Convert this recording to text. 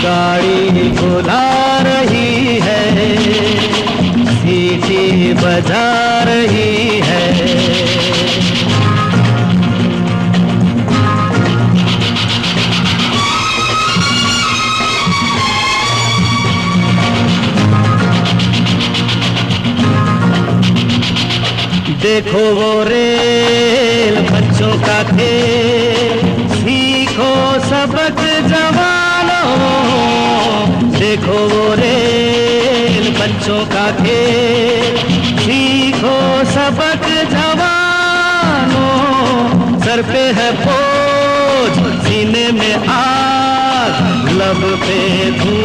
गाड़ी बुला रही है, सीटी बजा रही है। देखो वो रेल बच्चों का खेल, सीखो सबक जवानों। देखो वो रेल बच्चों का खेल, सीखो सबक जवानों। सर पे है बोझ, सीने में आग, लब पे धुआं।